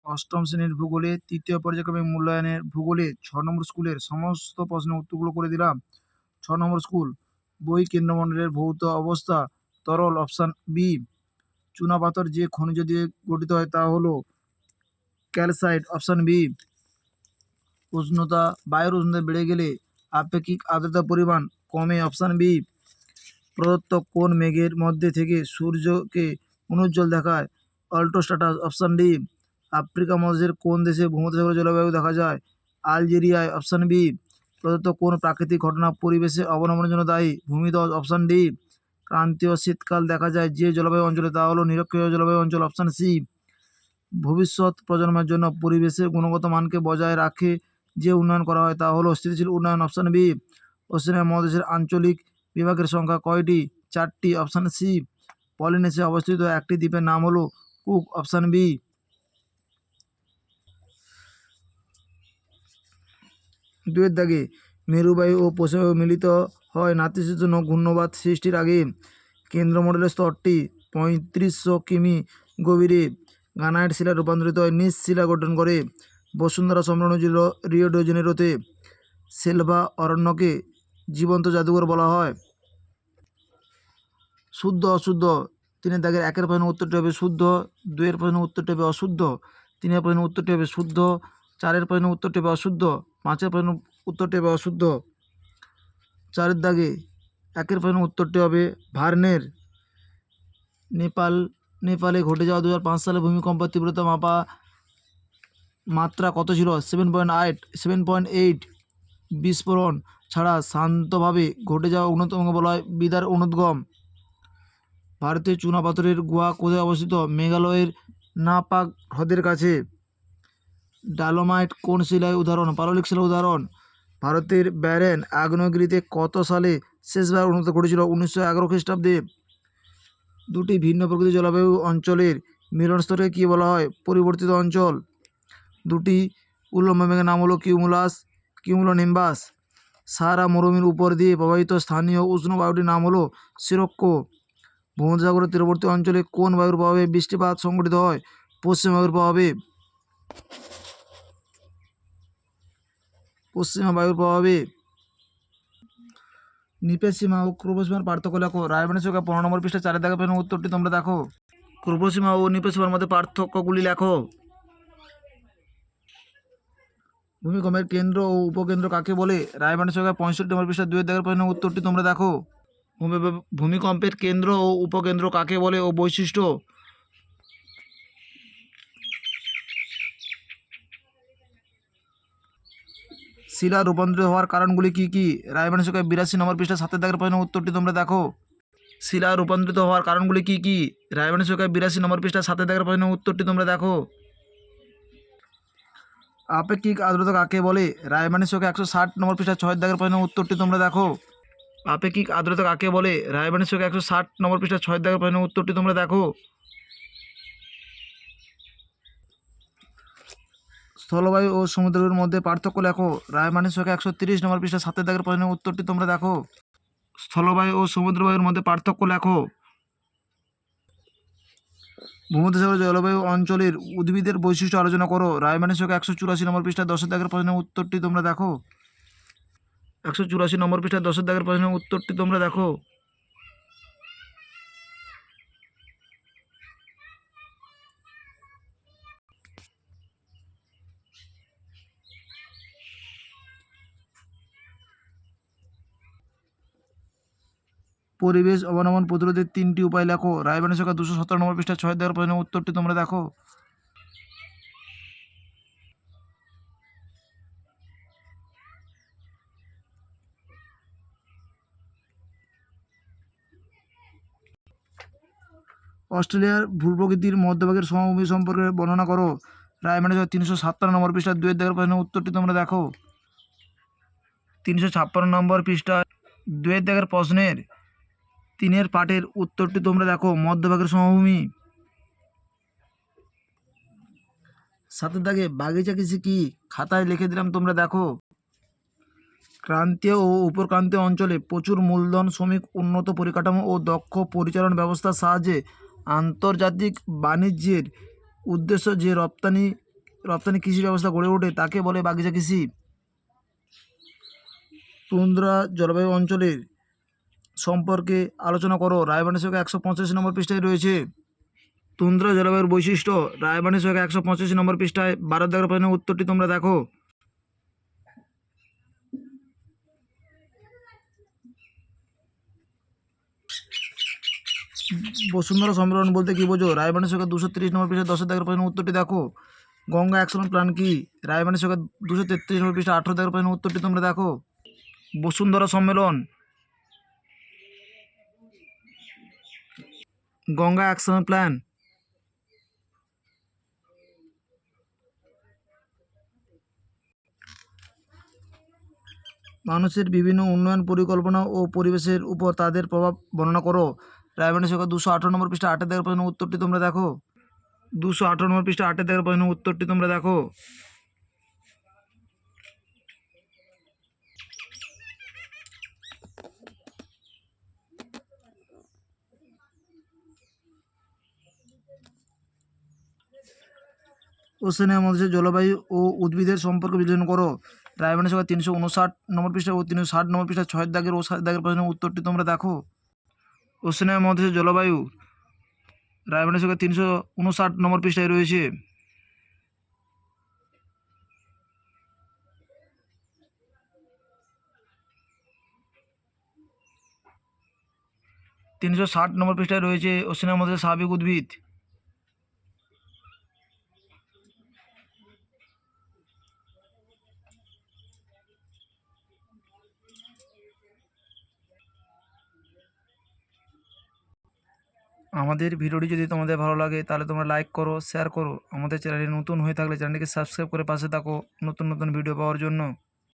অষ্টম শ্রেণীর ভূগোলে তৃতীয় পর্যায়ক্রমিক মূল্যায়নের ভূগোলে 6 নম্বর স্কুলের সমস্ত প্রশ্নের উত্তরগুলো করে দিলাম। 6 নম্বর স্কুল, বই কেন্দ্রমণ্ডলের ভৌত অবস্থা তরল, অপশান বি। চুনাপাথর যে খনিজ দিয়ে গঠিত হয় তা হলো ক্যালসাইট, অপশান বি। উষ্ণতা, বায়ুর উষ্ণতা বেড়ে গেলে আপেক্ষিক আর্দ্রতার পরিমাণ কমে, অপশান বি। প্রদত্ত কোন মেঘের মধ্যে থেকে সূর্যকে অনুজ্জ্বল দেখায়? অল্টোস্ট্যাটাস, অপশান ডি। আফ্রিকা মহাদেশের কোন দেশে ভূমধ্যসাগরীয় জলবায়ু দেখা যায়? আলজেরিয়ায়, অপশান বি। প্রদত্ত কোন প্রাকৃতিক ঘটনা পরিবেশে অবনমনের জন্য দায়ী? ভূমিধস, অপশান ডি। ক্রান্তীয় শীতকাল দেখা যায় যে জলবায়ু অঞ্চলে তা হলো নিরক্ষীয় জলবায়ু অঞ্চল, অপশান সি। ভবিষ্যৎ প্রজন্মের জন্য পরিবেশের গুণগত মানকে বজায় রাখে যে উন্নয়ন করা হয় তা হলো স্থিতিশীল উন্নয়ন, অপশান বি। ওশেনিয়া মহাদেশের আঞ্চলিক বিভাগের সংখ্যা কয়টি? 4টি, অপশান সি। পলিনেশিয়া অবস্থিত একটি দ্বীপের নাম হলো কুক, অপশান বি। দুয়ের দাগে মেরুবায়ু ও পশ্চিমবায়ু মিলিত হয় নাতিশীতোষ্ণ ঘূর্ণবাত সৃষ্টির আগে। কেন্দ্রমণ্ডলের স্তরটি 3500 কিমি গভীরে গ্রানাইট শিলা রূপান্তরিত হয় নিজ শিলা গঠন করে। বসুন্ধরা সম্মেলন হয়েছিল রিও ডি জেনেরোতে। সেলভা অরণ্যকে জীবন্ত জাদুঘর বলা হয়। শুদ্ধ অশুদ্ধ, 3-এর দাগের 1-এর প্রশ্নের উত্তরটি হবে শুদ্ধ, 2-এর প্রশ্নের উত্তরটি হবে অশুদ্ধ, 3-এর প্রশ্নের উত্তরটি হবে শুদ্ধ, 4-এর প্রশ্নের উত্তরটি হবে অশুদ্ধ, 5-এর প্রশ্নের উত্তরটি হবে অশুদ্ধ। 4-এর দাগে 1-এর প্রশ্নের উত্তরটি হবে ভার্নের। নেপালে ঘটে যাওয়া 2005 সালে ভূমিকম্পের তীব্রতা মাত্রা কত ছিল? 7.8। বিস্ফোরণ ছাড়া শান্তভাবে ঘটে যাওয়া অগ্নুৎপাতকে বলা হয় বিদার অনুদ্গম। ভারতের চুনাপাথরের গুহা কোথায় অবস্থিত? মেঘালয়ের নাপাক হ্রদের কাছে। ডালোমাইট কোন শিলার উদাহরণ? পাললিক শিলার উদাহরণ। ভারতের ব্যারেন আগ্নেয়গিরিতে কত সালে শেষবার উন্নত ঘটেছিল? 1911 খ্রিস্টাব্দে। দুটি ভিন্ন প্রকৃতির জলবায়ু অঞ্চলের মিলনস্থলকে কী বলা হয়? পরিবর্তিত অঞ্চল। দুটি উল্লম্ব মেঘের নাম হলো কিউমুলোনিম্বাস। সাহারা মরুভূমির উপর দিয়ে প্রবাহিত স্থানীয় উষ্ণ বায়ুটির নাম হলো সিরোক্কো। ভূমধ্যসাগরের তীরবর্তী অঞ্চলে কোন বায়ুর প্রভাবে বৃষ্টিপাত সংঘটিত হয়? পশ্চিম বায়ুর প্রভাবে। পশ্চিমা বায়ুর প্রভাবে। নিপেসীমা ও ক্রুবসীমার পার্থক্য লেখো। রায়বানের সংখ্যা 15 নম্বর পৃষ্ঠা 4-এর দাগের প্রশ্নের উত্তরটি তোমরা দেখো। ক্রুবসীমা ও নিপেসীমার মধ্যে পার্থক্যগুলি লেখো। ভূমিকম্পের কেন্দ্র ও উপকেন্দ্র কাকে বলে? রায়বানের সংখ্যা 65 নম্বর পৃষ্ঠা 2-এর দাগের প্রশ্নের উত্তরটি তোমরা দেখো। ভূমিকম্পের কেন্দ্র ও উপকেন্দ্র কাকে বলে ও বৈশিষ্ট্য। শিলা রূপান্তরিত হওয়ার কারণগুলি কি কি? রায়বানের সংখ্যা 82 নম্বর পৃষ্ঠা 7-এর দাগের প্রশ্নের উত্তরটি তোমরা দেখো। শিলা রূপান্তরিত হওয়ার কারণগুলি কি কি? রায়বানের সংখ্যা 82 নম্বর পৃষ্ঠা 7-এর দাগের প্রশ্নের উত্তরটি তোমরা দেখো। আপেক্ষিক আর্দ্রতা কাকে বলে? রায়বানের সংখ্যা 160 নম্বর পৃষ্ঠা 6-এর দাগের প্রশ্নের উত্তরটি তোমরা দেখো। আপেক্ষিক আর্দ্রতা কাকে বলে? রায়বানের সংখ্যা 160 নম্বর পৃষ্ঠা 6-এর দাগের প্রশ্নের উত্তরটি তোমরা দেখো। স্থলবায়ু ও সমুদ্রবায়ুর মধ্যে পার্থক্য লেখো। রায়বানের সংখ্যা 130 নম্বর পৃষ্ঠা 7-এর দাগের প্রশ্নের উত্তরটি তোমরা দেখো। স্থলবায়ু ও সমুদ্রবায়ুর মধ্যে পার্থক্য লেখো। ভূমধ্যসাগর জলবায়ু অঞ্চলের উদ্ভিদের বৈশিষ্ট্য আলোচনা করো। রায়বানের সংখ্যা 184 নম্বর পৃষ্ঠা 10-এর দাগের প্রশ্নের উত্তরটি তোমরা দেখো। 184 নম্বর পৃষ্ঠা 10-এর দাগের প্রশ্নের উত্তরটি তোমরা দেখো। পরিবেশ অবনমন প্রতিরোধের 3টি উপায় লেখো। রায়বানের সংখ্যা 217 নম্বর পৃষ্ঠা 6-এর দাগের প্রশ্নের উত্তরটি তোমরা দেখো। অস্ট্রেলিয়ার ভূপ্রকৃতির মধ্যভাগের সমভূমি সম্পর্কে বর্ণনা করো। রায়বানের সংখ্যা 357 নম্বর পৃষ্ঠা 2-এর দাগের প্রশ্নের উত্তরটি তোমরা দেখো। 356 নম্বর পৃষ্ঠা 2-এর দাগের প্রশ্নের 3-এর পাঠের উত্তরটি তোমরা দেখো। মধ্যভাগের সমভূমি। 7-এর দাগে বাগিচা কৃষি কি? খাতায় লিখে দিলাম, তোমরা দেখো। ক্রান্তীয় ও উপক্রান্তীয় অঞ্চলে প্রচুর মূলধন শ্রমিক, উন্নত পরিকাঠামো ও দক্ষ পরিচালন ব্যবস্থার সাহায্যে আন্তর্জাতিক বাণিজ্যের উদ্দেশ্য যে রপ্তানি রপ্তানি কৃষি ব্যবস্থা গড়ে ওঠে তাকে বলে বাগিচা কৃষি। তুন্দ্রা জলবায়ু অঞ্চলের সম্পর্কে আলোচনা করো, রায়বানের সঙ্গে 185 নম্বর পৃষ্ঠায় রয়েছে। তুন্দ্রা জলবায়ুর বৈশিষ্ট্য, রায়বানের সঙ্গে 185 নম্বর পৃষ্ঠায় 12 দাগের প্রশ্নের উত্তরটি তোমরা দেখো। বসুন্ধরা সম্মেলন বলতে কি বোঝো, রায়বানের সঙ্গে 230 নম্বর পৃষ্ঠায় 10 দাগের প্রশ্নের উত্তরটি দেখো। গঙ্গা অ্যাকশন প্ল্যান কি, রায়বানের সঙ্গে 233 নম্বর পৃষ্ঠায় 18 দাগের প্রশ্নের উত্তরটি তোমরা দেখো। বসুন্ধরা সম্মেলন, গঙ্গা অ্যাকশন প্ল্যান। মানুষের বিভিন্ন উন্নয়ন পরিকল্পনা ও পরিবেশের উপর তাদের প্রভাব বর্ণনা করো, রায়বানের সঙ্গে 218 নম্বর পৃষ্ঠা 8 দাগের প্রশ্নের উত্তরটি তোমরা দেখো। 218 নম্বর পৃষ্ঠা 8 দাগের প্রশ্নের উত্তরটি তোমরা দেখো। ওশেনিয়া মহাদেশের জলবায়ু ও উদ্ভিদের সম্পর্ক বিশ্লেষণ করো, রায়বানের সঙ্গে 359 নম্বর পৃষ্ঠা ও 360 নম্বর পৃষ্ঠা 6 দাগের ও 7 দাগের প্রশ্নের উত্তরটি তোমরা দেখো। ওশেনিয়া মহাদেশের জলবায়ু, রায়বানের সঙ্গে 359 নম্বর পৃষ্ঠায় রয়েছে। 360 নম্বর পৃষ্ঠায় রয়েছে ওশেনিয়া মহাদেশের স্বাভাবিক উদ্ভিদ। আমাদের ভিডিওটি যদি তোমাদের ভালো লাগে তাহলে তোমরা লাইক করো, শেয়ার করো। আমাদের চ্যানেলে নতুন হয়ে থাকলে চ্যানেলটিকে সাবস্ক্রাইব করে পাশে থাকো নতুন নতুন ভিডিও পাওয়ার জন্য।